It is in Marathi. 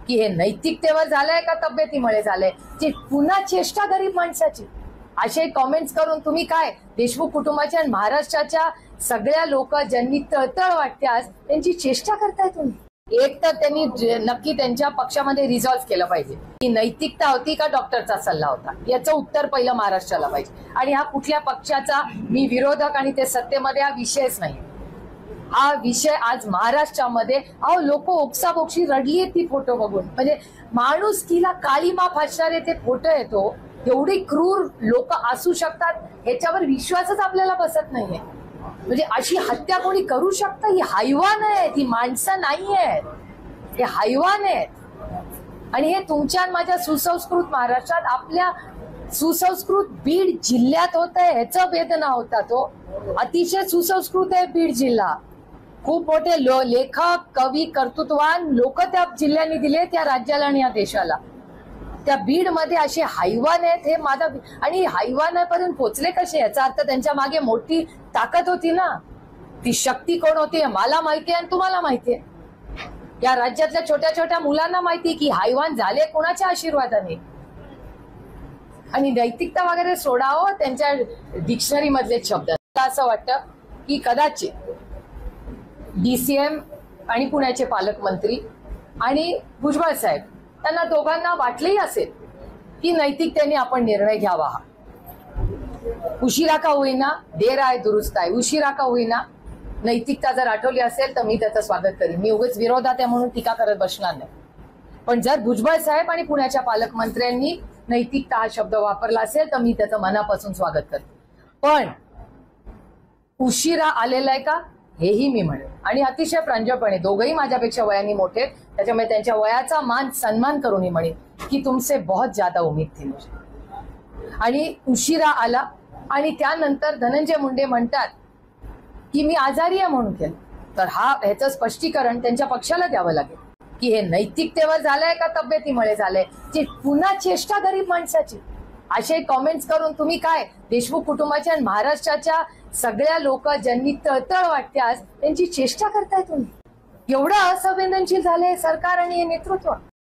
की हे नैतिकतेवर झालंय का तब्येतीमुळे झालंय, की पुन्हा चेष्टा गरीब माणसाची. असे कॉमेंट्स करून तुम्ही काय देशमुख कुटुंबाच्या आणि महाराष्ट्राच्या सगळ्या लोक ज्यांनी तळतळ वाटते आज त्यांची चेष्टा करताय तुम्ही. एक तर त्यांनी नक्की त्यांच्या पक्षामध्ये रिझॉल्व्ह केलं पाहिजे की नैतिकता होती का डॉक्टरचा सल्ला होता, याचं उत्तर पहिलं महाराष्ट्राला पाहिजे. आणि हा कुठल्या पक्षाचा मी विरोधक आणि ते सत्तेमध्ये हा विषयच नाही. हा विषय आज महाराष्ट्रामध्ये लोक ओक्साबोक्षी रडली ती फोटो बघून. म्हणजे माणुसकीला काळीमा फासणारे ते फोटो येतो. एवढी क्रूर लोक असू शकतात ह्याच्यावर विश्वासच आपल्याला बसत नाहीये. म्हणजे अशी हत्या कोणी करू शकतं? ही हैवान आहेत, ही माणसं नाही आहेत, हे हैवान आहेत. आणि हे तुमच्या माझ्या सुसंस्कृत महाराष्ट्रात, आपल्या सुसंस्कृत बीड जिल्ह्यात होत आहे. ह्याचं वेदना होता. तो अतिशय सुसंस्कृत आहे बीड जिल्हा. खूप मोठे लेखक, कवी, कर्तृत्ववान लोक त्या जिल्ह्याने दिले त्या राज्याला आणि या देशाला. त्या बीड मध्ये असे हैवान आहेत. हे माझा आणि हैवानापर्यंत पोचले कसे? याचा अर्थ त्यांच्या मागे मोठी ताकद होती ना. ती शक्ती कोण होती हे मला माहिती आहे आणि तुम्हाला माहिती आहे. या राज्यातल्या छोट्या छोट्या मुलांना माहिती की हैवान झाले कोणाच्या आशीर्वादाने. आणि नैतिकता वगैरे सोडावं त्यांच्या डिक्शनरी मधले शब्द. असं वाटतं की कदाचित DCM आणि पुण्याचे पालकमंत्री आणि भुजबळ साहेब त्यांना दोघांना वाटलेही असेल की नैतिकतेने आपण निर्णय घ्यावा. उशिरा का होईना, देर आहे दुरुस्त आहे. उशिरा का होईना नैतिकता जर आठवली असेल तर मी त्याचं स्वागत करीन. मी उगाच विरोधात आहे म्हणून टीका करत बसणार नाही. पण जर भुजबळ साहेब आणि पुण्याच्या पालकमंत्र्यांनी नैतिकता हा शब्द वापरला असेल तर मी त्याचं मनापासून स्वागत करते. पण उशिरा आलेला आहे का हेही मी म्हणेन. आणि अतिशय प्रांजळपणे, दोघंही माझ्यापेक्षा वयाने मोठे, त्याच्यामुळे त्यांच्या वयाचा मान सन्मान करूनही म्हणेन की तुमसे बहुत ज्यादा उम्मीद थी मुझे. आणि उशिरा आला. आणि त्यानंतर धनंजय मुंडे म्हणतात की मी आजारी आहे म्हणून केलं. तर ह्याचं स्पष्टीकरण त्यांच्या पक्षाला द्यावं लागेल की हे नैतिकतेवर झालंय का तब्येतीमुळे झालंय, की पुन्हा चेष्टा गरीब माणसाची. असे कॉमेंट्स करून तुम्ही काय देशमुख कुटुंबाच्या आणि महाराष्ट्राच्या सगळ्या लोक ज्यांनी तळतळ वाटते आज त्यांची चेष्टा करताय तुम्ही. एवढं असंवेदनशील झालंय सरकार आणि हे नेतृत्व.